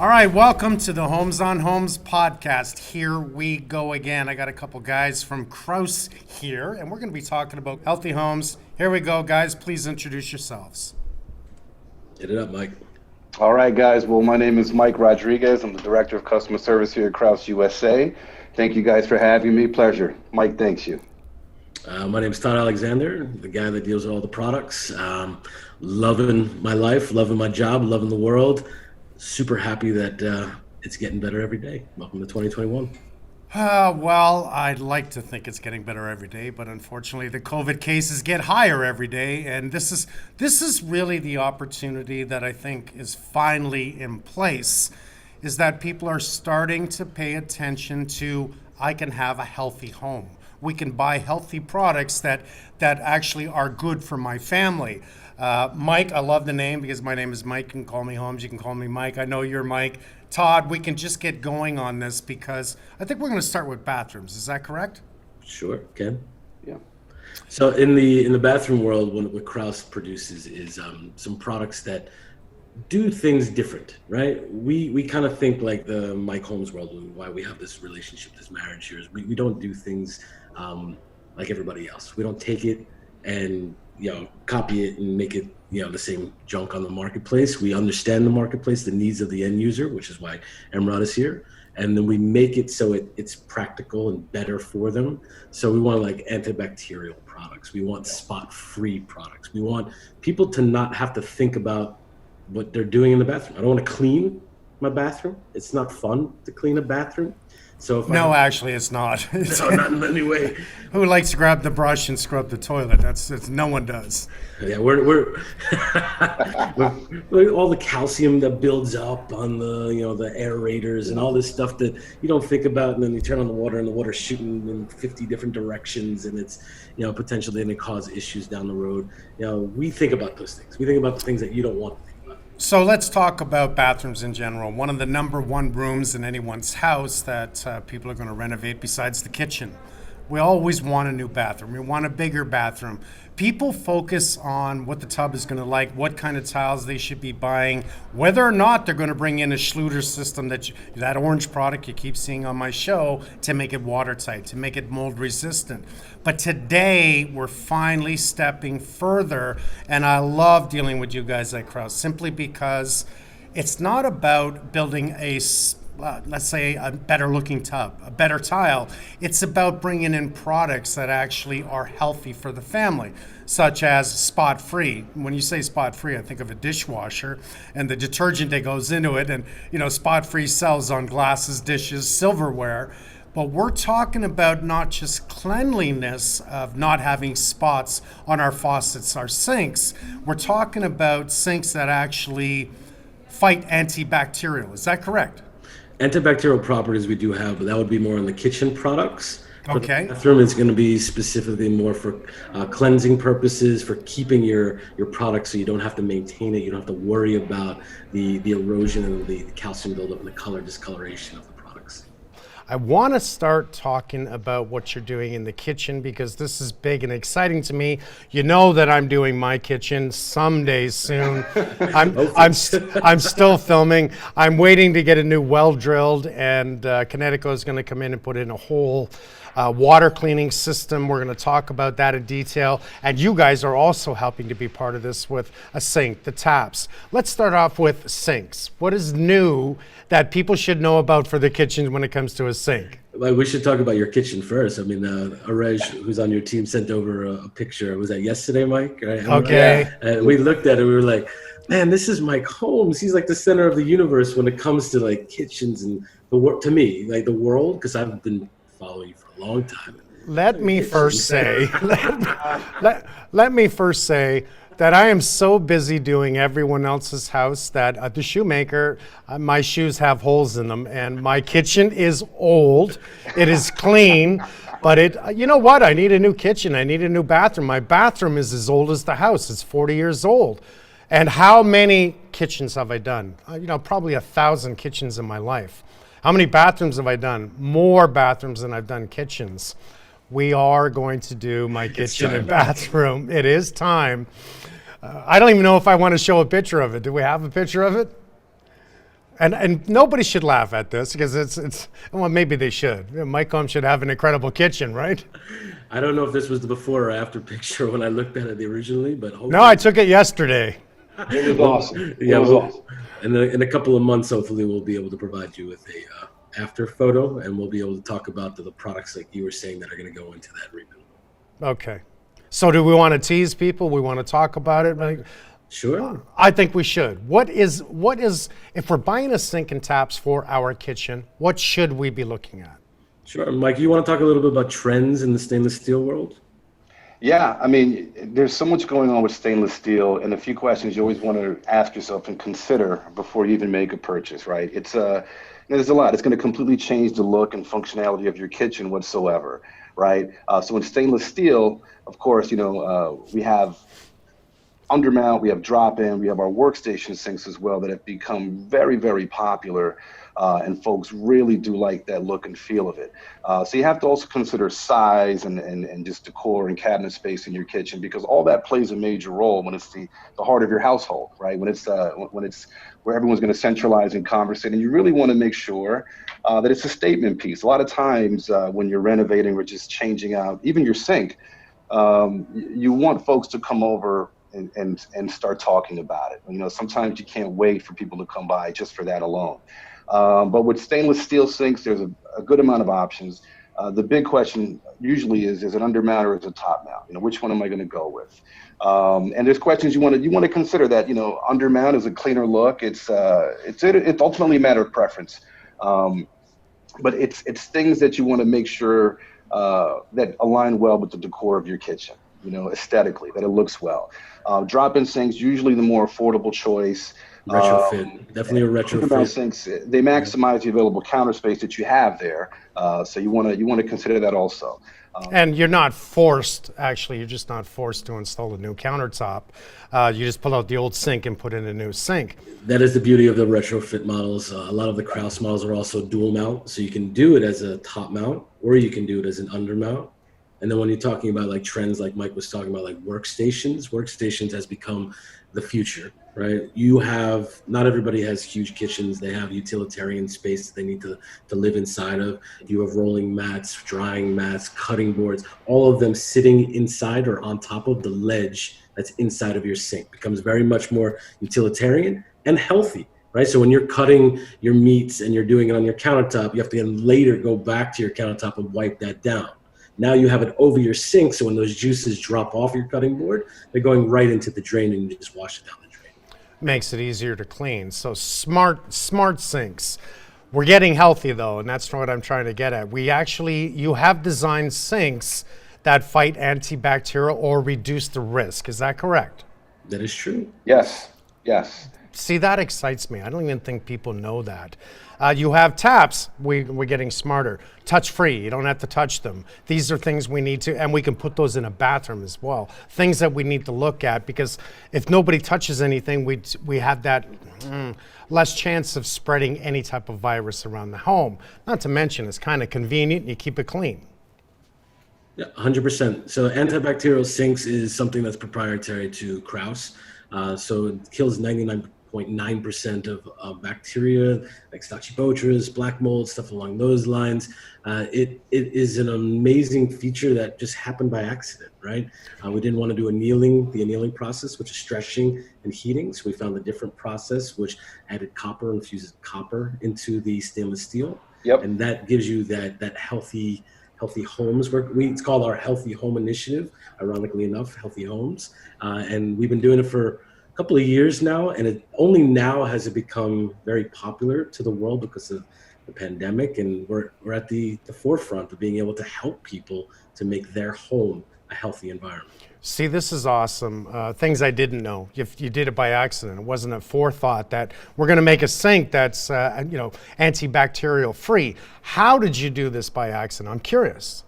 All right, welcome to the Holmes on Homes podcast. Here we go again. I got a couple guys from Kraus here, and we're going to be talking about healthy homes. Here we go, guys. Please introduce yourselves. Hit it up, Mike. All right, guys. Well, my name is Mike Rodriguez. I'm the Director of Customer Service here at Kraus USA. Thank you guys for having me. Pleasure. Mike, thanks you. My name is Todd Alexander, the guy that deals with all the products. Loving my life, loving my job, loving the world. Super happy that it's getting better every day. Welcome to 2021. Well, I'd like to think it's getting better every day, but unfortunately the COVID cases get higher every day, and this is really the opportunity that I think is finally in place, is that people are starting to pay attention to, I can have a healthy home. We can buy healthy products that actually are good for my family. Mike, I love the name because my name is Mike. You can call me Holmes. You can call me Mike. I know you're Mike. Todd, we can just get going on this because I think we're going to start with bathrooms. Is that correct? Sure, Ken. Yeah. So in the bathroom world, what Kraus produces is some products that do things different, right? We kind of think like the Mike Holmes world, why we have this relationship, this marriage here, is we don't do things like everybody else. We don't take it and copy it and make it the same junk on the marketplace. We understand the marketplace, the needs of the end user, which is why Emrod is here, and then we make it so it's practical and better for them. So we want like antibacterial products. We want spot-free products. We want people to not have to think about what they're doing in the bathroom. I don't want to clean my bathroom. It's not fun to clean a bathroom. So if actually, it's not. No, not in any way. Who likes to grab the brush and scrub the toilet? That's no one does. Yeah, we're all the calcium that builds up on the the aerators and all this stuff that you don't think about, and then you turn on the water and the water's shooting in 50 different directions, and it's potentially going to cause issues down the road. We think about those things. We think about the things that you don't want to think about. So let's talk about bathrooms in general. One of the number one rooms in anyone's house that people are going to renovate besides the kitchen. We always want a new bathroom. We want a bigger bathroom. People focus on what the tub is going to like, what kind of tiles they should be buying, whether or not they're going to bring in a Schluter system, that orange product you keep seeing on my show, to make it watertight, to make it mold resistant. But today, we're finally stepping further, and I love dealing with you guys at Kraus simply because it's not about building let's say a better looking tub, a better tile. It's about bringing in products that actually are healthy for the family, such as spot free. When you say spot free, I think of a dishwasher and the detergent that goes into it, and spot free sells on glasses, dishes, silverware. But we're talking about not just cleanliness of not having spots on our faucets, our sinks. We're talking about sinks that actually fight antibacterial. Is that correct? Antibacterial properties we do have, but that would be more in the kitchen products. Okay. For the bathroom, it's going to be specifically more for cleansing purposes, for keeping your product so you don't have to maintain it. You don't have to worry about the erosion and the calcium buildup and the color discoloration of the products. I want to start talking about what you're doing in the kitchen because this is big and exciting to me. You know that I'm doing my kitchen someday soon. I'm still filming. I'm waiting to get a new well drilled, and Connecticut is going to come in and put in a whole water cleaning system. We're going to talk about that in detail. And you guys are also helping to be part of this with a sink, the taps. Let's start off with sinks. What is new that people should know about for the kitchen when it comes to a sink? Well, we should talk about your kitchen first. I mean, Arej, who's on your team, sent over a picture. Was that yesterday, Mike? Right? Okay. And we looked at it. We were like, man, this is Mike Holmes. He's like the center of the universe when it comes to like kitchens and the work. To me, like the world, because I've been following you for a long time. Let me first say that I am so busy doing everyone else's house that at the shoemaker, my shoes have holes in them, and my kitchen is old. It is clean, but you know what? I need a new kitchen. I need a new bathroom. My bathroom is as old as the house. It's 40 years old. And how many kitchens have I done? Probably 1,000 kitchens in my life. How many bathrooms have I done? More bathrooms than I've done kitchens. We are going to do my kitchen and bathroom. It is time. I don't even know if I want to show a picture of it. Do we have a picture of it? And nobody should laugh at this because it's well, maybe they should. Mike Holmes should have an incredible kitchen, right? I don't know if this was the before or after picture when I looked at it originally, but hopefully, No, I took it yesterday. It was awesome. yeah, It was awesome. in a couple of months, hopefully, we'll be able to provide you with a after photo, and we'll be able to talk about the products like you were saying that are going to go into that remodel. Okay. So do we want to tease people? We want to talk about it? Sure. I think we should. What is if we're buying a sink and taps for our kitchen, what should we be looking at? Sure. Mike, you want to talk a little bit about trends in the stainless steel world? Yeah, I mean, there's so much going on with stainless steel, and a few questions you always want to ask yourself and consider before you even make a purchase, right? There's a lot. It's going to completely change the look and functionality of your kitchen whatsoever, right? So in stainless steel, of course, we have undermount, we have drop-in, we have our workstation sinks as well that have become very, very popular, and folks really do like that look and feel of it. So you have to also consider size and just decor and cabinet space in your kitchen, because all that plays a major role when it's the heart of your household, right? When it's where everyone's going to centralize and conversate, and you really want to make sure that it's a statement piece. A lot of times when you're renovating or just changing out even your sink, you want folks to come over and start talking about it. Sometimes you can't wait for people to come by just for that alone. But with stainless steel sinks, there's a good amount of options. The big question usually is it undermount or is it top mount? Which one am I going to go with? And there's questions you want to consider that, undermount is a cleaner look. It's ultimately a matter of preference. But it's things that you want to make sure that align well with the decor of your kitchen, aesthetically, that it looks well. Drop-in sinks, usually the more affordable choice. Retrofit, definitely a retrofit. Sinks, they maximize the available counter space that you have there, so you want to consider that also. And you're not forced. Actually, you're just not forced to install a new countertop. You just pull out the old sink and put in a new sink. That is the beauty of the retrofit models. A lot of the Kraus models are also dual mount, so you can do it as a top mount or you can do it as an undermount. And then when you're talking about like trends, like Mike was talking about, like workstations has become the future, right? Not everybody has huge kitchens. They have utilitarian space that they need to live inside of. You have rolling mats, drying mats, cutting boards, all of them sitting inside or on top of the ledge that's inside of your sink. Becomes very much more utilitarian and healthy, right? So when you're cutting your meats and you're doing it on your countertop, you have to then later go back to your countertop and wipe that down. Now you have it over your sink, so when those juices drop off your cutting board, they're going right into the drain and you just wash it down the drain. Makes it easier to clean. So smart sinks. We're getting healthy though, and that's what I'm trying to get at. You have designed sinks that fight antibacterial or reduce the risk. Is that correct? That is true. Yes. See, that excites me. I don't even think people know that. You have taps. We're getting smarter. Touch-free. You don't have to touch them. These are things we need to, and we can put those in a bathroom as well. Things that we need to look at, because if nobody touches anything, we have that less chance of spreading any type of virus around the home. Not to mention, it's kind of convenient and you keep it clean. Yeah, 100%. So antibacterial sinks is something that's proprietary to Kraus. So it kills 99.9% of bacteria, like Stachybotrys, black mold, stuff along those lines. It is an amazing feature that just happened by accident, right? We didn't want to do the annealing process, which is stretching and heating. So we found a different process, which added copper, infuses copper into the stainless steel. Yep. And that gives you that healthy homes. It's called our Healthy Home Initiative, ironically enough, Healthy Homes. And we've been doing it for a couple of years now, and it only now has it become very popular to the world because of the pandemic, and we're at the forefront of being able to help people to make their home a healthy environment. See, this is awesome. Things I didn't know. If you did it by accident, it wasn't a forethought that we're going to make a sink that's antibacterial free. How did you do this by accident? I'm curious.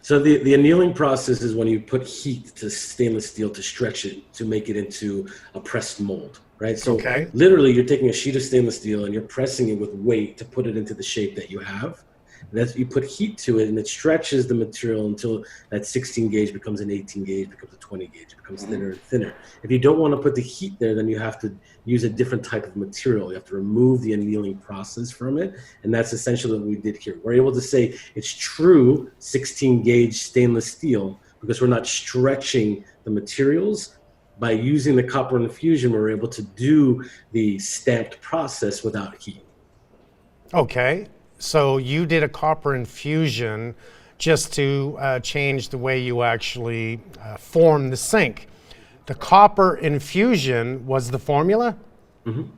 So the annealing process is when you put heat to stainless steel to stretch it to make it into a pressed mold, right? So literally you're taking a sheet of stainless steel and you're pressing it with weight to put it into the shape that you have. That's, you put heat to it and it stretches the material until that 16 gauge becomes an 18 gauge, becomes a 20 gauge, it becomes thinner and thinner. If you don't want to put the heat there, then you have to use a different type of material. You have to remove the annealing process from it. And that's essentially what we did here. We're able to say it's true 16 gauge stainless steel because we're not stretching the materials. By using the copper infusion, we're able to do the stamped process without heat. Okay, so you did a copper infusion just to change the way you actually form the sink. The copper infusion was the formula? Mm-hmm.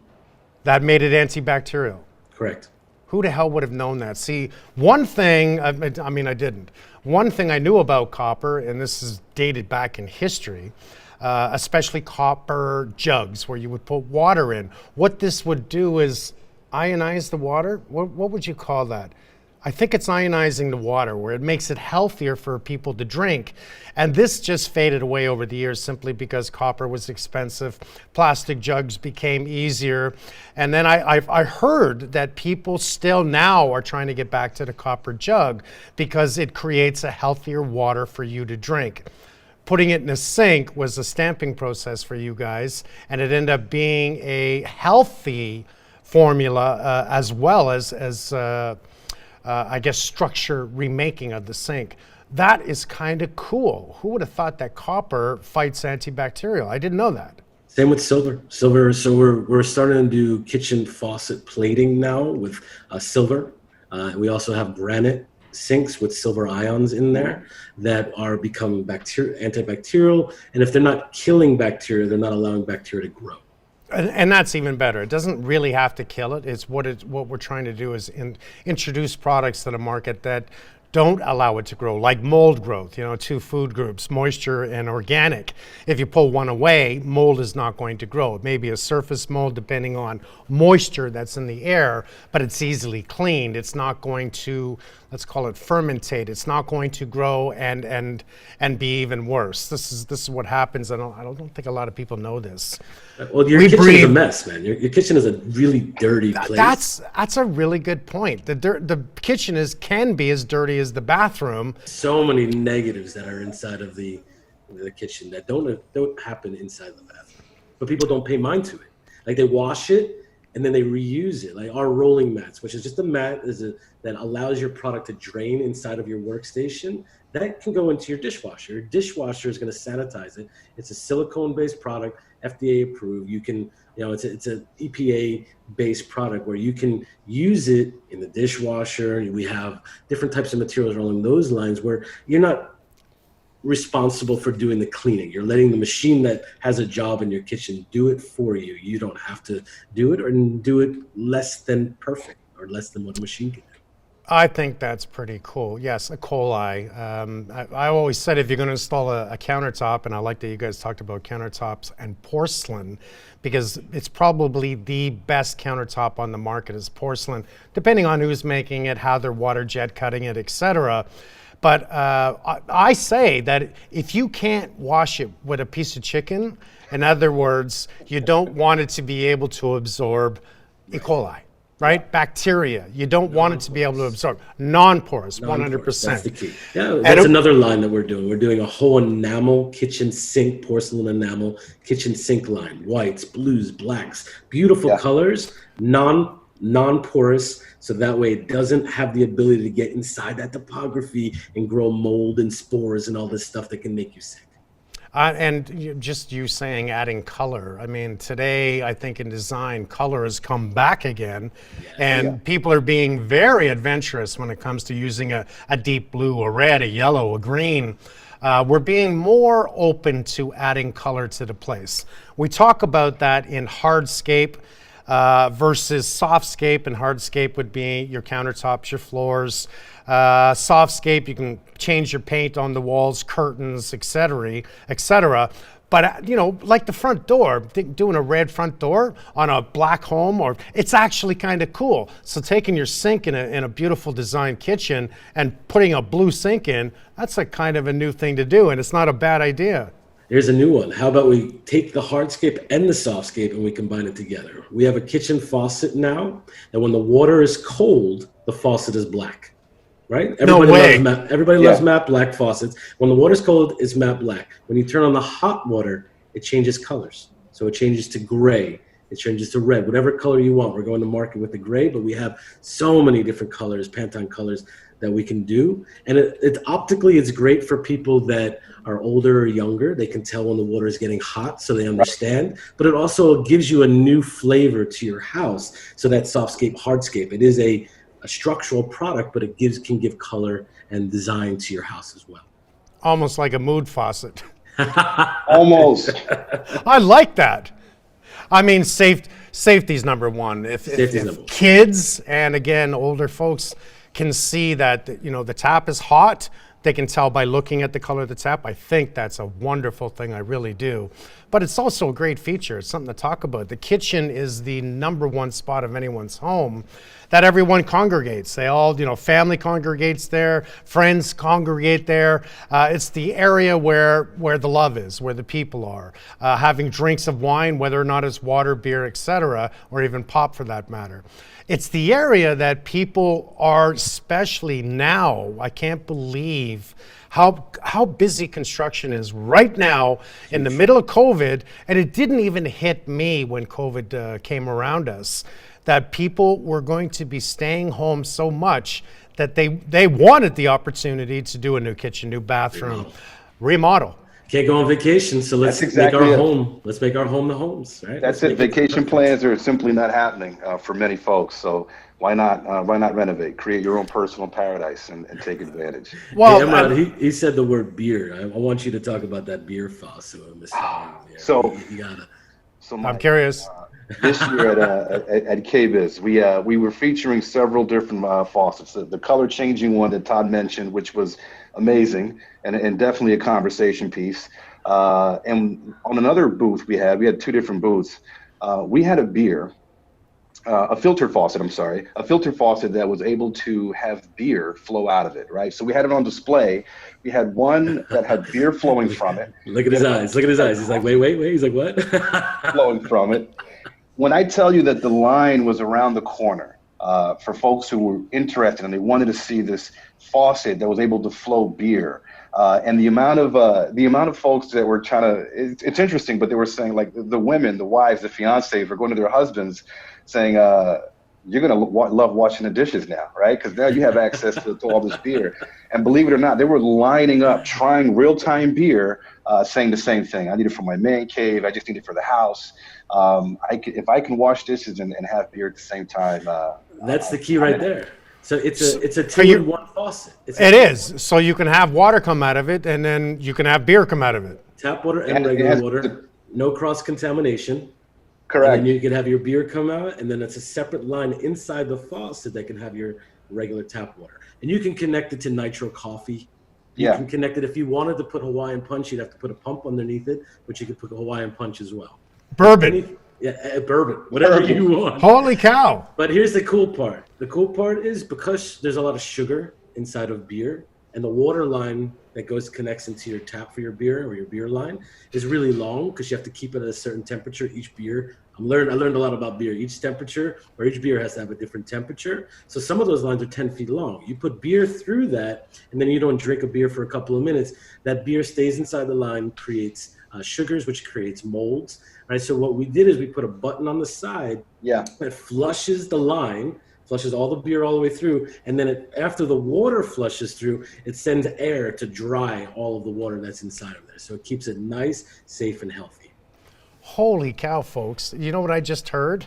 That made it antibacterial? Correct. Who the hell would have known that? See, one thing, I didn't. One thing I knew about copper, and this is dated back in history, especially copper jugs where you would put water in. What this would do is ionize the water. What would you call that? I think it's ionizing the water, where it makes it healthier for people to drink. And this just faded away over the years simply because copper was expensive. Plastic jugs became easier. And then I heard that people still now are trying to get back to the copper jug because it creates a healthier water for you to drink. Putting it in a sink was a stamping process for you guys, and it ended up being a healthy formula as well as I guess structure remaking of the sink. That is kind of cool. Who would have thought that copper fights antibacterial? I didn't know that. Same with silver. Silver. So we're starting to do kitchen faucet plating now with silver. We also have granite sinks with silver ions in there that are becoming antibacterial. And if they're not killing bacteria, they're not allowing bacteria to grow. And that's even better. It doesn't really have to kill it. It's what we're trying to do is introduce products to the market that don't allow it to grow, like mold growth, two food groups, moisture and organic. If you pull one away, mold is not going to grow. It may be a surface mold depending on moisture that's in the air, but it's easily cleaned. It's not going to, let's call it fermentate. It's not going to grow and be even worse. This is what happens. I don't think a lot of people know this. Well, your kitchen is a mess, man. Your kitchen is a really dirty place. That's a really good point. The kitchen can be as dirty as the bathroom. So many negatives that are inside of the kitchen that don't happen inside the bathroom, but people don't pay mind to it. Like they wash it and then they reuse it. Like our rolling mats, which is just a mat that allows your product to drain inside of your workstation. That can go into your dishwasher. Your dishwasher is going to sanitize it. It's a silicone-based product, FDA approved. You can, it's an EPA-based product where you can use it in the dishwasher. We have different types of materials along those lines where you're not responsible for doing the cleaning. You're letting the machine that has a job in your kitchen do it for you. You don't have to do it or do it less than perfect or less than what a machine can do. I think that's pretty cool. Yes, a coli. I always said if you're going to install a countertop, and I like that you guys talked about countertops and porcelain, because it's probably the best countertop on the market is porcelain, depending on who's making it, how they're water jet cutting it, etc. But I say that if you can't wash it with a piece of chicken, in other words, you don't want it to be able to absorb E. coli. Right? Bacteria. You don't want it to be able to absorb. Non-porous, 100%. That's the key. Yeah, that's another line that we're doing. We're doing a whole enamel kitchen sink, porcelain enamel kitchen sink line. Whites, blues, blacks, beautiful colors, non-porous, so that way it doesn't have the ability to get inside that topography and grow mold and spores and all this stuff that can make you sick. And you saying adding color. I mean, today, I think in design, color has come back again. And people are being very adventurous when it comes to using a deep blue, a red, a yellow, a green. We're being more open to adding color to the place. We talk about that in Hardscape versus Soft Scape, and Hardscape would be your countertops, your floors. Soft Scape, you can change your paint on the walls, curtains, etc., etc. But like the front door, doing a red front door on a black home, it's actually kind of cool. So taking your sink in a beautiful design kitchen and putting a blue sink in, that's a kind of a new thing to do, and it's not a bad idea. Here's a new one. How about we take the Hardscape and the Softscape and we combine it together? We have a kitchen faucet now that when the water is cold, the faucet is black. right? No way. Everybody loves matte black faucets. When the water's cold, it's matte black. When you turn on the hot water, it changes colors. So it changes to gray. It changes to red, whatever color you want. We're going to market with the gray, but we have so many different colors, Pantone colors that we can do. And it optically, it's great for people that are older or younger. They can tell when the water is getting hot, so they understand. But it also gives you a new flavor to your house. So that Soft Scape, Hardscape, it is a structural product, but it can give color and design to your house as well. Almost like a mood faucet. Almost. I like that. I mean, safety's number one. If kids and again older folks can see that the tap is hot, they can tell by looking at the color of the tap. I think that's a wonderful thing. I really do. But it's also a great feature. It's something to talk about. The kitchen is the number one spot of anyone's home that everyone congregates. They all, family congregates there, friends congregate there. It's the area where the love is, where the people are. Having drinks of wine, whether or not it's water, beer, etc., or even pop for that matter. It's the area that people are, especially now, I can't believe how busy construction is right now in the middle of COVID, and it didn't even hit me when COVID came around us, that people were going to be staying home so much that they wanted the opportunity to do a new kitchen, new bathroom, remodel. Can't go on vacation, so let's make our home. Let's make our home the homes, right? That's it. Vacation plans are simply not happening for many folks. So why not renovate, create your own personal paradise, and take advantage? Well, hey, Emrod, he said the word beer. I want you to talk about that beer faucet. So you gotta. So I'm curious. This year at KBIS, we were featuring several different faucets. The color changing one that Todd mentioned, which was amazing and definitely a conversation piece. And on another booth we had two different booths. We had a filter faucet that was able to have beer flow out of it, right? So we had it on display. We had one that had beer flowing from it. Look at his eyes. He's like, wait. He's like, what? Flowing from it. When I tell you that the line was around the corner for folks who were interested and they wanted to see this faucet that was able to flow beer, and the amount of folks that were trying to, it's interesting, but they were saying, like, the women, the wives, the fiancés were going to their husbands saying, you're going to love washing the dishes now, right? Because now you have access to all this beer. And believe it or not, they were lining up, trying real-time beer, saying the same thing. I need it for my man cave. I just need it for the house. If I can wash dishes and have beer at the same time. That's the key right there. So it's a two-in-one faucet. It is. So you can have water come out of it, and then you can have beer come out of it. Tap water and regular water. No cross-contamination. Correct. And then you can have your beer come out, and then it's a separate line inside the faucet that can have your regular tap water. And you can connect it to nitro coffee. You can connect it. If you wanted to put Hawaiian punch, you'd have to put a pump underneath it, but you could put a Hawaiian punch as well. Bourbon. Bourbon. Whatever you want. Holy cow. But here's the cool part. The cool part is because there's a lot of sugar inside of beer, and the water line that connects into your tap for your beer or your beer line is really long because you have to keep it at a certain temperature. Each beer, I learned a lot about beer. Each temperature or each beer has to have a different temperature. So some of those lines are 10 feet long. You put beer through that, and then you don't drink a beer for a couple of minutes. That beer stays inside the line, creates sugars, which creates molds. Right. So what we did is we put a button on the side that flushes the line, flushes all the beer all the way through, and then after the water flushes through, it sends air to dry all of the water that's inside of there. So it keeps it nice, safe, and healthy. Holy cow, folks. You know what I just heard?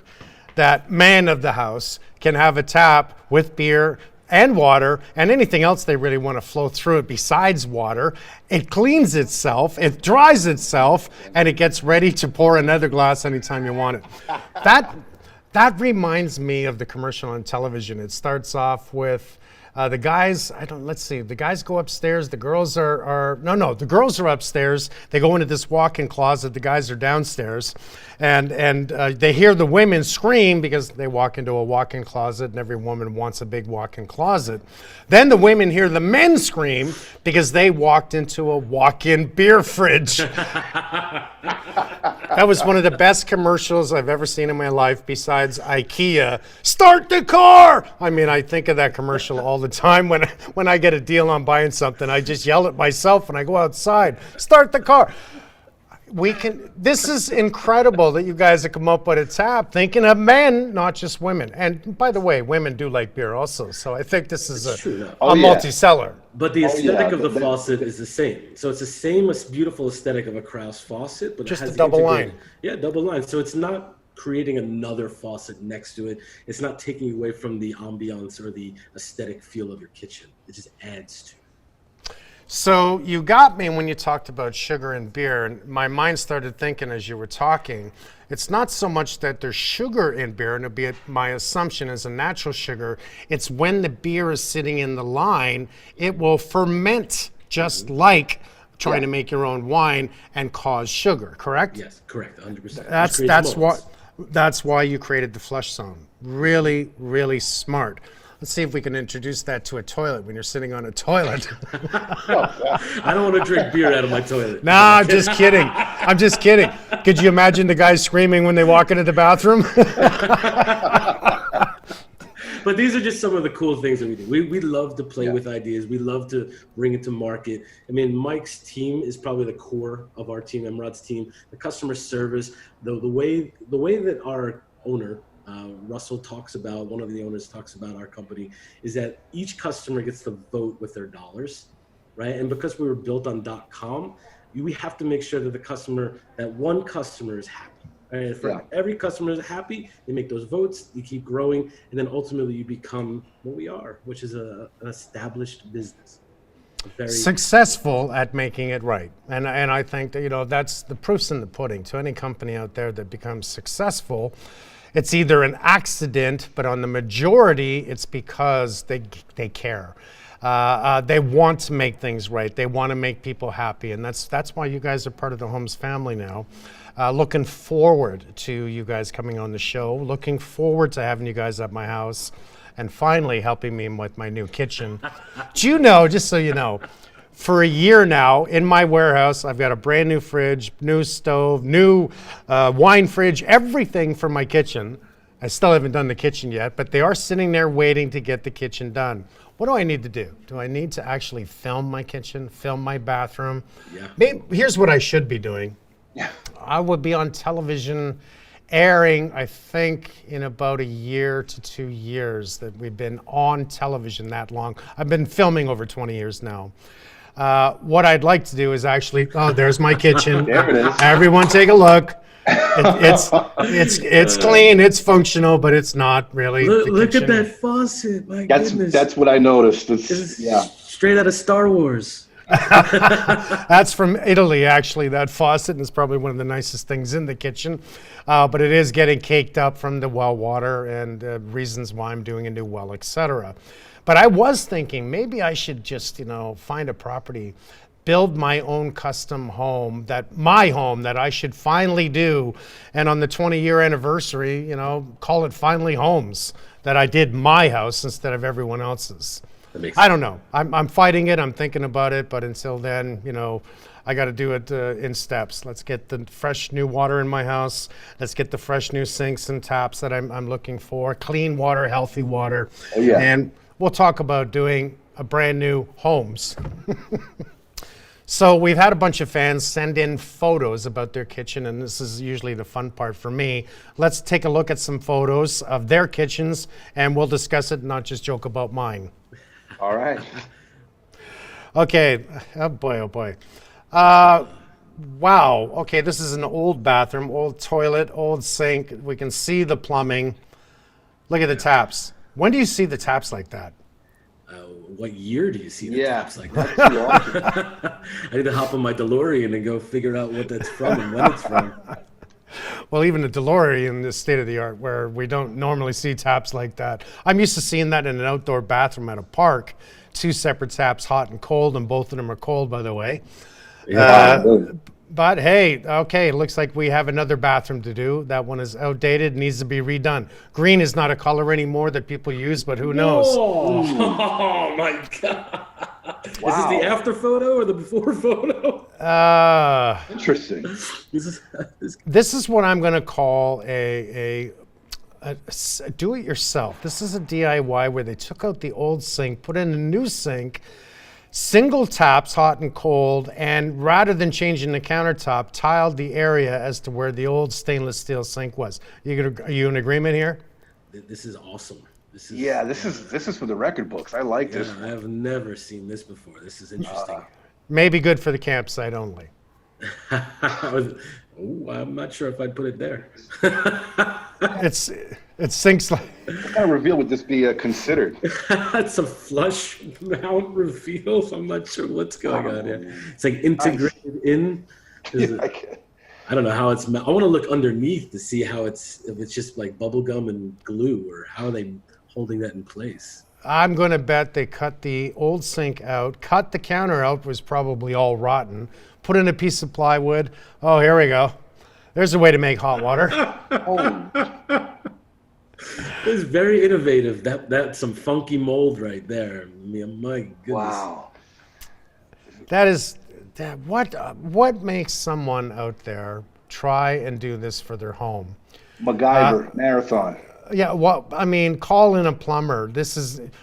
That man of the house can have a tap with beer and water and anything else they really want to flow through it besides water. It cleans itself, it dries itself, and it gets ready to pour another glass anytime you want it. That reminds me of the commercial on television. It starts off with the guys, the guys go upstairs, the girls the girls are upstairs. They go into this walk-in closet, the guys are downstairs, and they hear the women scream because they walk into a walk-in closet and every woman wants a big walk-in closet. Then the women hear the men scream because they walked into a walk-in beer fridge. That was one of the best commercials I've ever seen in my life besides IKEA. Start the car! I mean, I think of that commercial all the time when I get a deal on buying something. I just yell at myself when I go outside, start the car. This is incredible that you guys have come up with a tap thinking of men, not just women. And by the way, women do like beer also. So I think this is a multi-seller. But the aesthetic of the faucet is the same. So it's the same beautiful aesthetic of a Kraus faucet, but just it has a double line. Yeah, double line. So it's not creating another faucet next to it. It's not taking away from the ambiance or the aesthetic feel of your kitchen. It just adds to it. So you got me when you talked about sugar and beer, and my mind started thinking as you were talking, it's not so much that there's sugar in beer, and it'd be my assumption is a natural sugar. It's when the beer is sitting in the line, it will ferment just like trying to make your own wine and cause sugar, correct? Yes, correct, 100%. That's why you created the flush zone. Really, really smart. Let's see if we can introduce that to a toilet when you're sitting on a toilet. I don't want to drink beer out of my toilet. Nah, I'm just kidding. I'm just kidding. Could you imagine the guys screaming when they walk into the bathroom? But these are just some of the cool things that we do. We love to play with ideas. We love to bring it to market. I mean, Mike's team is probably the core of our team, Emrad's team. The customer service, the way that our owner, Russell talks about, one of the owners talks about our company, is that each customer gets to vote with their dollars, right? And because we were built on .com, we have to make sure that one customer is happy. Right? For every customer is happy, they make those votes, you keep growing, and then ultimately you become what we are, which is an established business. Very successful at making it right. And I think that, that's the proof's in the pudding. To any company out there that becomes successful, it's either an accident, but on the majority, it's because they care. They want to make things right. They want to make people happy, and that's why you guys are part of the Holmes family now. Looking forward to you guys coming on the show. Looking forward to having you guys at my house, and finally helping me with my new kitchen. Do you know? Just so you know. For a year now, in my warehouse, I've got a brand new fridge, new stove, new wine fridge, everything for my kitchen. I still haven't done the kitchen yet, but they are sitting there waiting to get the kitchen done. What do I need to do? Do I need to actually film my kitchen, film my bathroom? Yeah. Maybe, here's what I should be doing. Yeah. I would be on television airing, I think, in about a year to 2 years that we've been on television that long. I've been filming over 20 years now. What I'd like to do is actually, there's my kitchen. There it is. Everyone take a look. It's clean, it's functional, but it's not really. Look at that faucet, my goodness. That's what I noticed. It's straight out of Star Wars. That's from Italy, actually, that faucet, and it's probably one of the nicest things in the kitchen. But it is getting caked up from the well water and reasons why I'm doing a new well, etc. But I was thinking maybe I should just, find a property, build my own custom home, my home that I should finally do. And on the 20-year anniversary, call it finally Holmes, that I did my house instead of everyone else's. I don't know. I'm fighting it. I'm thinking about it. But until then, I got to do it in steps. Let's get the fresh new water in my house. Let's get the fresh new sinks and taps that I'm looking for. Clean water, healthy water. Oh, yeah. And we'll talk about doing a brand new Holmes. So we've had a bunch of fans send in photos about their kitchen, and this is usually the fun part for me. Let's take a look at some photos of their kitchens, and we'll discuss it, not just joke about mine. All right. Okay. Oh boy. Wow. Okay, this is an old bathroom, old toilet, old sink. We can see the plumbing. Look at the taps. When do you see the taps like that? What year do you see the taps like that? That's awesome. I need to hop on my DeLorean and go figure out what that's from and when it's from. Well, even the DeLorean is state of the art, where we don't normally see taps like that. I'm used to seeing that in an outdoor bathroom at a park. 2 separate taps, hot and cold, and both of them are cold, by the way. But hey, okay, it looks like we have another bathroom to do. That one is outdated, needs to be redone. Green is not a color anymore that people use, but who knows? Oh my God. Is this the after photo or the before photo? Interesting. This is what I'm going to call a do-it-yourself. This is a DIY where they took out the old sink, put in a new sink, single taps, hot and cold, and rather than changing the countertop, tiled the area as to where the old stainless steel sink was. Are you in agreement here? This is awesome. This is for the record books. I like this. I have never seen this before. This is interesting. Maybe good for the campsite only. I'm not sure if I'd put it there. It sinks like. What kind of reveal would this be considered? It's a flush mount reveal. So I'm not sure what's going on here. It's like integrated in. I don't know how it's. I want to look underneath to see how if it's just like bubble gum and glue, or how are they holding that in place? I'm going to bet they cut the old sink out, cut the counter out, was probably all rotten, put in a piece of plywood. Oh, here we go. There's a way to make hot water. It's very innovative. That's some funky mold right there. I mean, my goodness. Wow. What makes someone out there try and do this for their home? MacGyver, marathon. Yeah, well, I mean, call in a plumber.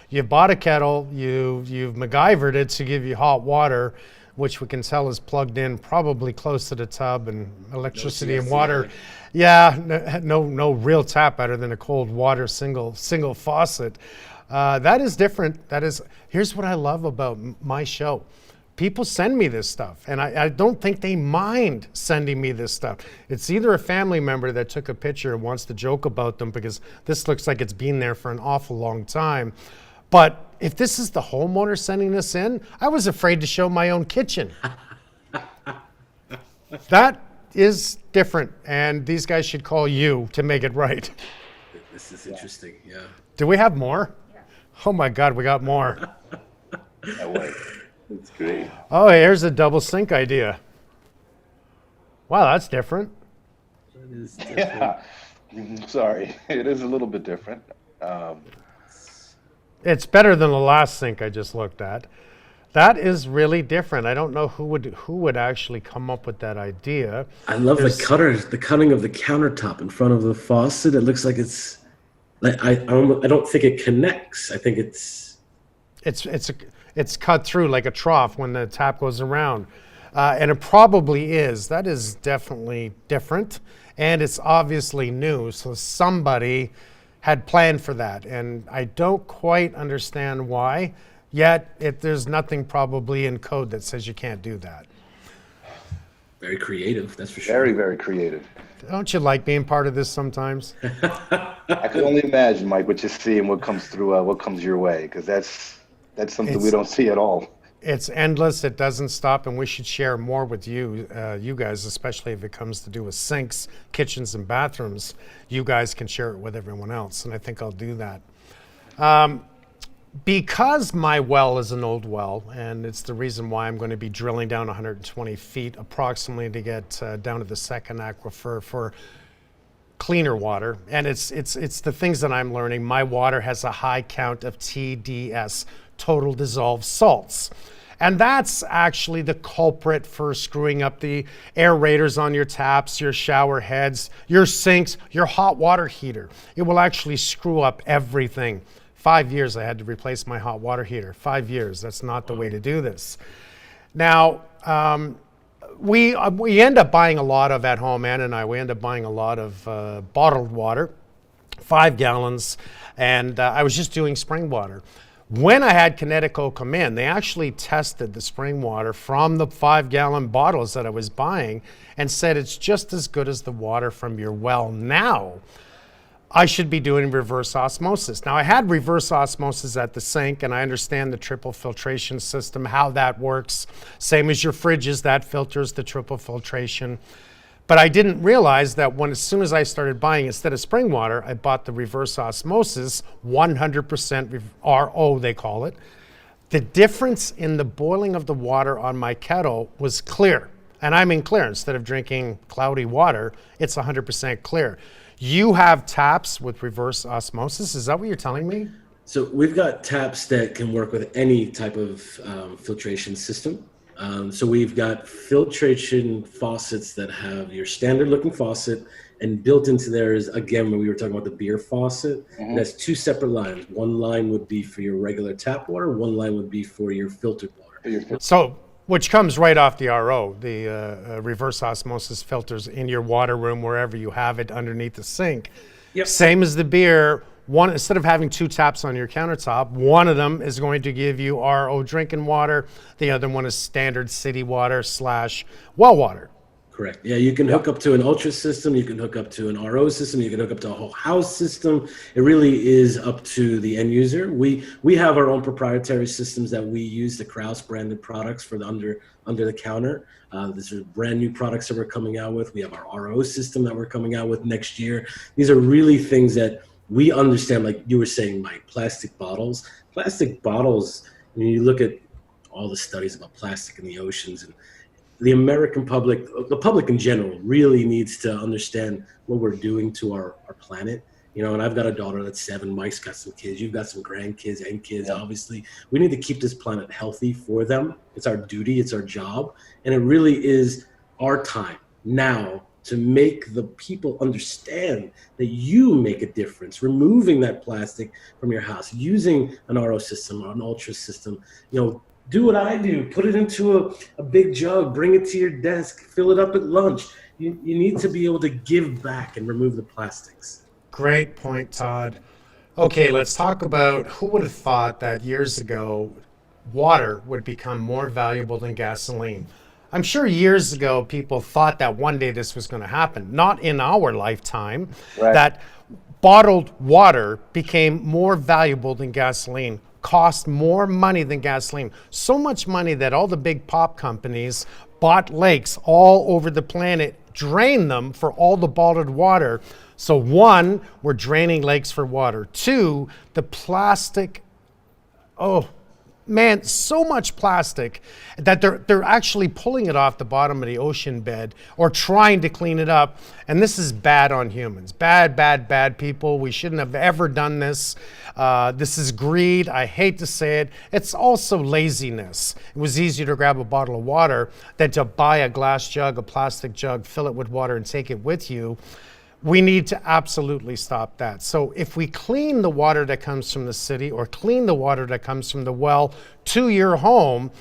You bought a kettle, you've MacGyvered it to give you hot water, which we can tell is plugged in probably close to the tub, and electricity and water. Yeah, no real tap better than a cold water single faucet. That is different. Here's what I love about my show. People send me this stuff, and I don't think they mind sending me this stuff. It's either a family member that took a picture and wants to joke about them because this looks like it's been there for an awful long time. But if this is the homeowner sending this in, I was afraid to show my own kitchen. That is different, and these guys should call you to make it right. This is interesting, yeah. Do we have more? Yeah. Oh my God, we got more. That way. That's great. Oh, here's a double sink idea. Wow, that's different. That is different. Yeah. Sorry, it is a little bit different. It's better than the last sink I just looked at. That is really different. I don't know who would actually come up with that idea. I love the cutting of the countertop in front of the faucet. It looks like it's like I don't think it connects. I think it's cut through like a trough when the tap goes around. And it probably is. That is definitely different. And it's obviously new. So somebody had planned for that. And I don't quite understand why. Yet there's nothing probably in code that says you can't do that. Very creative, that's for sure. Very, very creative. Don't you like being part of this sometimes? I can only imagine, Mike, what you see and what comes through, what comes your way, because that's something we don't see at all. It's endless. It doesn't stop, and we should share more with you guys, especially if it comes to do with sinks, kitchens, and bathrooms. You guys can share it with everyone else, and I think I'll do that. Because my well is an old well, and it's the reason why I'm going to be drilling down 120 feet approximately to get down to the second aquifer for cleaner water. And it's the things that I'm learning. My water has a high count of TDS, total dissolved salts. And that's actually the culprit for screwing up the aerators on your taps, your shower heads, your sinks, your hot water heater. It will actually screw up everything. 5 years I had to replace my hot water heater. 5 years. That's not the way to do this. Now, we end up buying a lot of, at home, Ann and I, we end up buying a lot of bottled water, 5 gallons, and I was just doing spring water. When I had Connecticut come in, they actually tested the spring water from the 5-gallon bottles that I was buying and said it's just as good as the water from your well now. I should be doing reverse osmosis. Now, I had reverse osmosis at the sink, and I understand the triple filtration system, how that works. Same as your fridges, that filters the triple filtration. But I didn't realize that as soon as I started buying, instead of spring water, I bought the reverse osmosis, 100% RO, they call it. The difference in the boiling of the water on my kettle was clear. And I mean clear. Instead of drinking cloudy water, it's 100% clear. You have taps with reverse osmosis. Is that what you're telling me? So we've got taps that can work with any type of filtration system. So we've got filtration faucets that have your standard looking faucet, and built into there is, again, when we were talking about the beer faucet, it has two separate lines. One line would be for your regular tap water, one line would be for your filtered water. So, which comes right off the RO, the reverse osmosis filters in your water room, wherever you have it underneath the sink. Yep. Same as the beer. One, instead of having two taps on your countertop, one of them is going to give you RO drinking water. The other one is standard city water / well water. Correct. Yeah, you can hook up to an Ultra system, you can hook up to an RO system, you can hook up to a whole house system. It really is up to the end user. We have our own proprietary systems that we use, the Kraus branded products for the under the counter. These are brand new products that we're coming out with. We have our RO system that we're coming out with next year. These are really things that we understand, like you were saying, Mike, plastic bottles. Plastic bottles, when you look at all the studies about plastic in the oceans, and the American public, the public in general, really needs to understand what we're doing to our planet. You know, and I've got a daughter that's 7, Mike's got some kids, you've got some grandkids and kids, obviously. We need to keep this planet healthy for them. It's our duty, it's our job, and it really is our time now to make the people understand that you make a difference, removing that plastic from your house, using an RO system or an Ultra system. You know, do what I do, put it into a big jug, bring it to your desk, fill it up at lunch. You need to be able to give back and remove the plastics. Great point, Todd. Okay, let's talk about who would have thought that years ago water would become more valuable than gasoline. I'm sure years ago people thought that one day this was going to happen. Not in our lifetime, Right. that bottled water became more valuable than gasoline, cost more money than gasoline. So much money that all the big pop companies bought lakes all over the planet, drained them for all the bottled water. So one, we're draining lakes for water. Two, the plastic, oh man, so much plastic that they're actually pulling it off the bottom of the ocean bed or trying to clean it up. And this is bad on humans. Bad people. We shouldn't have ever done this. This is greed. I hate to say it. It's also laziness. It was easier to grab a bottle of water than to buy a glass jug, a plastic jug, fill it with water and take it with you. We need to absolutely stop that. So if we clean the water that comes from the city or clean the water that comes from the well to your home,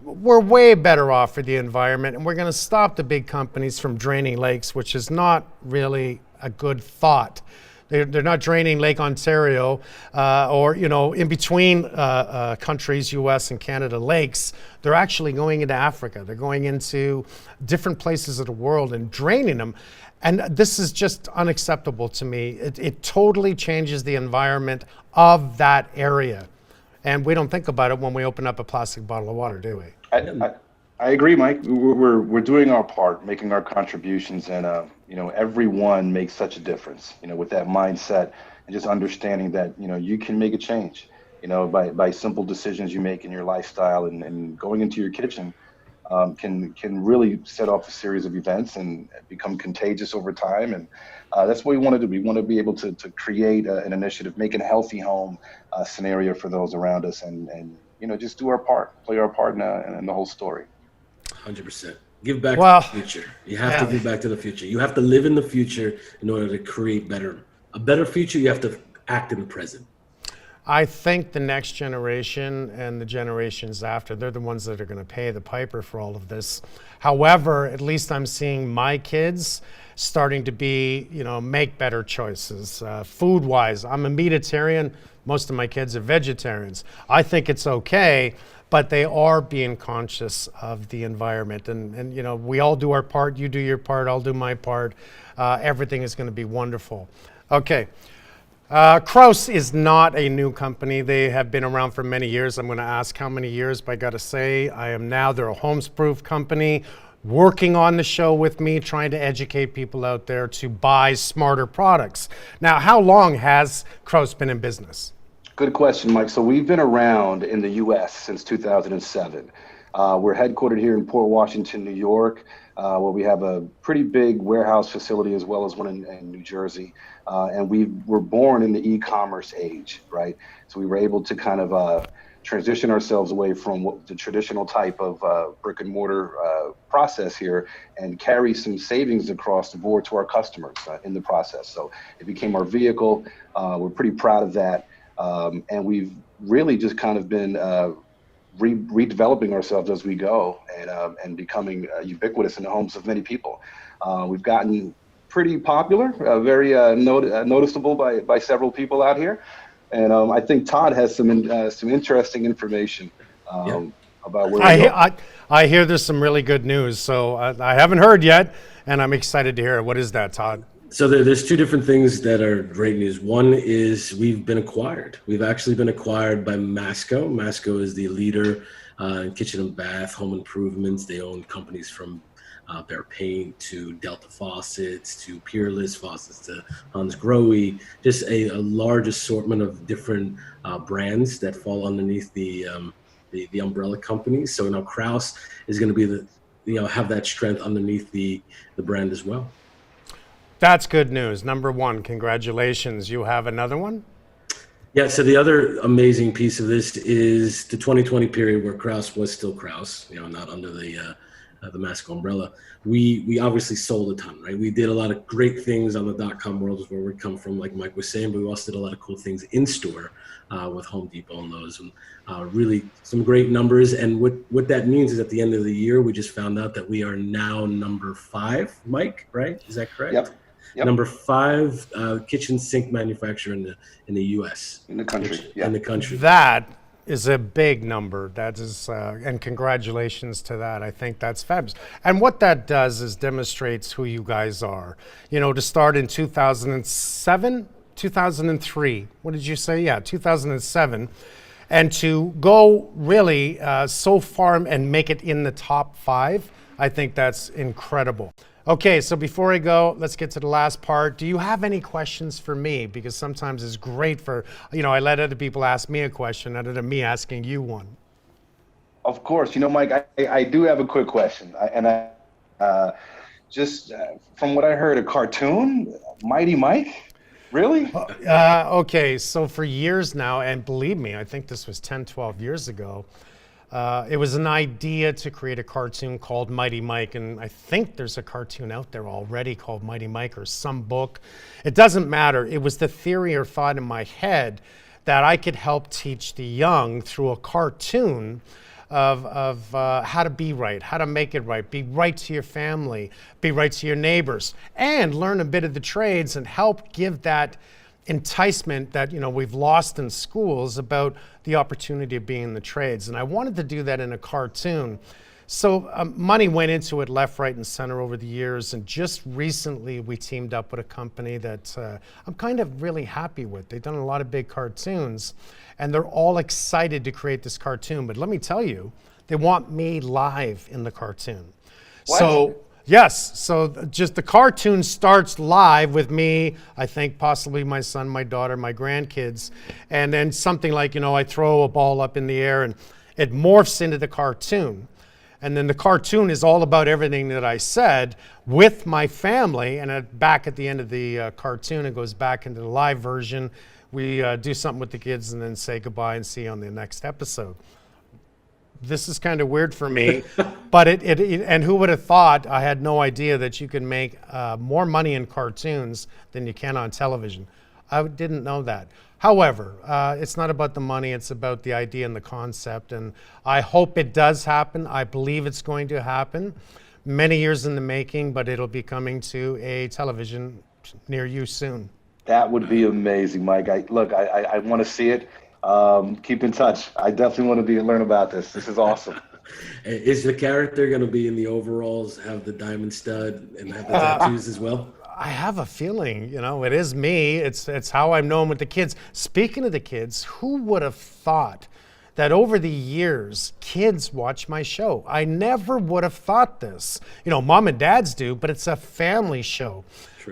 we're way better off for the environment, and we're going to stop the big companies from draining lakes, which is not really a good thought. They're not draining Lake Ontario or, you know, in between countries, US and Canada lakes. They're actually going into Africa. They're going into different places of the world and draining them. And this is just unacceptable to me. It totally changes the environment of that area. And we don't think about it when we open up a plastic bottle of water, do we? I agree, Mike. We're doing our part, making our contributions, and you know, everyone makes such a difference. You know, with that mindset and just understanding that, you know, you can make a change. You know, by simple decisions you make in your lifestyle and going into your kitchen. Can really set off a series of events and become contagious over time. And that's what we want to do. We want to be able to create an initiative, make a healthy home scenario for those around us, and you know, just do our part, play our part in the whole story. 100%. Give back to the future. You have to give back to the future. You have to live in the future in order to create a better future. You have to act in the present. I think the next generation and the generations after, they're the ones that are going to pay the piper for all of this. However, at least I'm seeing my kids starting to be, you know, make better choices. Food-wise, I'm a meatitarian. Most of my kids are vegetarians. I think it's okay, but they are being conscious of the environment. And you know, we all do our part. You do your part, I'll do my part. Everything is going to be wonderful. Okay. Kraus is not a new company. They have been around for many years. I'm going to ask how many years, but I got to say, they're a Holmes-proof company working on the show with me, trying to educate people out there to buy smarter products. Now, how long has Kraus been in business? Good question, Mike. So we've been around in the U.S. since 2007. We're headquartered here in Port Washington, New York, where we have a pretty big warehouse facility as well as one in New Jersey. And we were born in the e-commerce age, right? So we were able to kind of transition ourselves away from the traditional type of brick and mortar process here and carry some savings across the board to our customers in the process. So it became our vehicle. We're pretty proud of that. And we've really just kind of been redeveloping ourselves as we go and becoming ubiquitous in the homes of many people. We've gotten pretty popular, very noticeable by several people out here. And I think Todd has some interesting information about where I hear there's some really good news. So I haven't heard yet, and I'm excited to hear it. What is that, Todd? So there's two different things that are great news. One is we've been acquired. We've actually been acquired by Masco. Masco is the leader in kitchen and bath, home improvements. They own companies from Behr Paint to Delta Faucets to Peerless Faucets to Hans Grohe, just a large assortment of different brands that fall underneath the umbrella companies. So now Kraus is going to be have that strength underneath the brand as well. That's good news. Number one, congratulations. You have another one? Yeah, so the other amazing piece of this is the 2020 period where Kraus was still Kraus, not under the Masco umbrella. We obviously sold a ton, right? We did a lot of great things on the .com world, is where we come from, like Mike was saying, but we also did a lot of cool things in store with Home Depot and Lowe's, and really some great numbers. And what that means is at the end of the year, we just found out that we are now number 5, Mike, right? Is that correct? Yep. Number 5 kitchen sink manufacturer in the U.S. In the country. Yeah. In the country. That is a big number. That is, and congratulations to that. I think that's fabulous. And what that does is demonstrates who you guys are. To start in 2007, 2003. What did you say? Yeah, 2007. And to go really so far and make it in the top 5, I think that's incredible. Okay, so before I go, let's get to the last part. Do you have any questions for me? Because sometimes it's great for, I let other people ask me a question other than me asking you one. Of course. Mike, I do have a quick question. Just from what I heard, a cartoon, Mighty Mike? Really? Okay, so for years now, and believe me, I think this was 10, 12 years ago, it was an idea to create a cartoon called Mighty Mike, and I think there's a cartoon out there already called Mighty Mike or some book. It doesn't matter. It was the theory or thought in my head that I could help teach the young through a cartoon of how to be right, how to make it right, be right to your family, be right to your neighbors, and learn a bit of the trades and help give that enticement that we've lost in schools about the opportunity of being in the trades. And I wanted to do that in a cartoon. So money went into it left, right, and center over the years. And just recently we teamed up with a company that I'm kind of really happy with. They've done a lot of big cartoons and they're all excited to create this cartoon. But let me tell you, they want me live in the cartoon. What? So yes, so just the cartoon starts live with me, I think possibly my son, my daughter, my grandkids, and then something like, I throw a ball up in the air and it morphs into the cartoon. And then the cartoon is all about everything that I said with my family, and back at the end of the cartoon, it goes back into the live version. We do something with the kids and then say goodbye and see you on the next episode. This is kind of weird for me, but and who would have thought? I had no idea that you can make more money in cartoons than you can on television. I didn't know that. However, it's not about the money, it's about the idea and the concept, and I hope it does happen. I believe it's going to happen. Many years in the making, but it'll be coming to a television near you soon. That would be amazing, Mike. I want to see it. Keep in touch. I definitely want to learn about this. This is awesome. Is the character going to be in the overalls, have the diamond stud, and have the tattoos as well? I have a feeling, it is me. It's how I'm known with the kids. Speaking of the kids, who would have thought that over the years, kids watch my show. I never would have thought this. You know, mom and dads do, but it's a family show.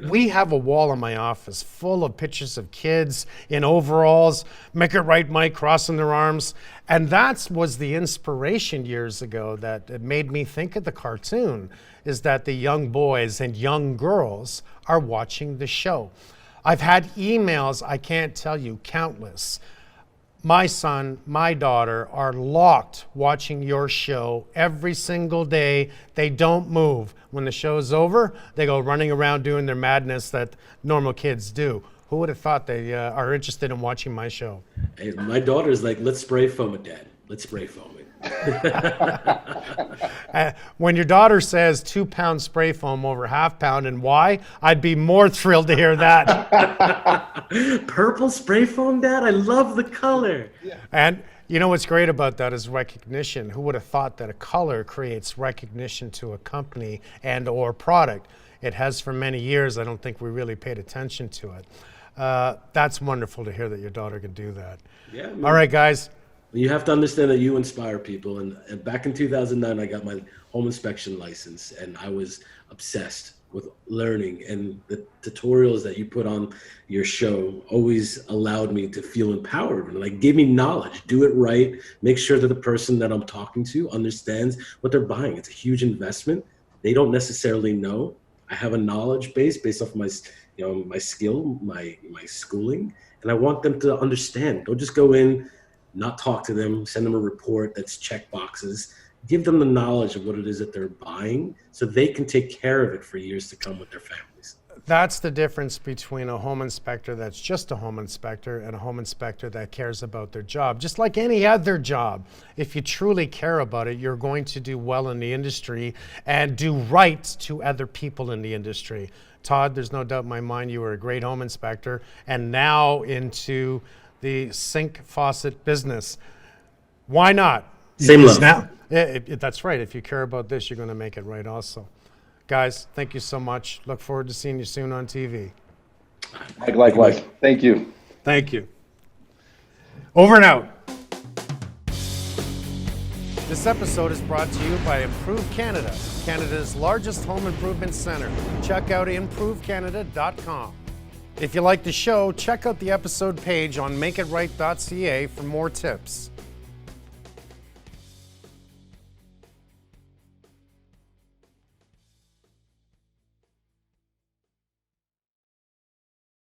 We have a wall in my office full of pictures of kids in overalls, make it right, Mike, crossing their arms. And that was the inspiration years ago that it made me think of the cartoon, is that the young boys and young girls are watching the show. I've had emails, I can't tell you, countless. My son, my daughter are locked watching your show every single day. They don't move. When the show's over, they go running around doing their madness that normal kids do. Who would have thought they are interested in watching my show? Hey, my daughter's like, let's spray foam it, Dad. Let's spray foam it. When your daughter says 2 pound spray foam over ½ pound and why, I'd be more thrilled to hear that. Purple spray foam, Dad? I love the color. Yeah. And you know what's great about that is recognition. Who would have thought that a color creates recognition to a company and or product? It has for many years. I don't think we really paid attention to it. That's wonderful to hear that your daughter can do that. Yeah. All right, guys. You have to understand that you inspire people. And back in 2009, I got my home inspection license, and I was obsessed with learning. And the tutorials that you put on your show always allowed me to feel empowered and like gave me knowledge. Do it right. Make sure that the person that I'm talking to understands what they're buying. It's a huge investment. They don't necessarily know. I have a knowledge base based off my, my skill, my schooling, and I want them to understand. Don't just go in, not talk to them, send them a report that's check boxes. Give them the knowledge of what it is that they're buying so they can take care of it for years to come with their families. That's the difference between a home inspector that's just a home inspector and a home inspector that cares about their job. Just like any other job, if you truly care about it, you're going to do well in the industry and do right to other people in the industry. Todd, there's no doubt in my mind you were a great home inspector and now into the sink faucet business. Why not? Same love. Now, that's right. If you care about this, you're going to make it right also. Guys, thank you so much. Look forward to seeing you soon on TV. Likewise. Thank you. Thank you. Over and out. This episode is brought to you by Improve Canada, Canada's largest home improvement center. Check out improvecanada.com. If you like the show, check out the episode page on makeitright.ca for more tips.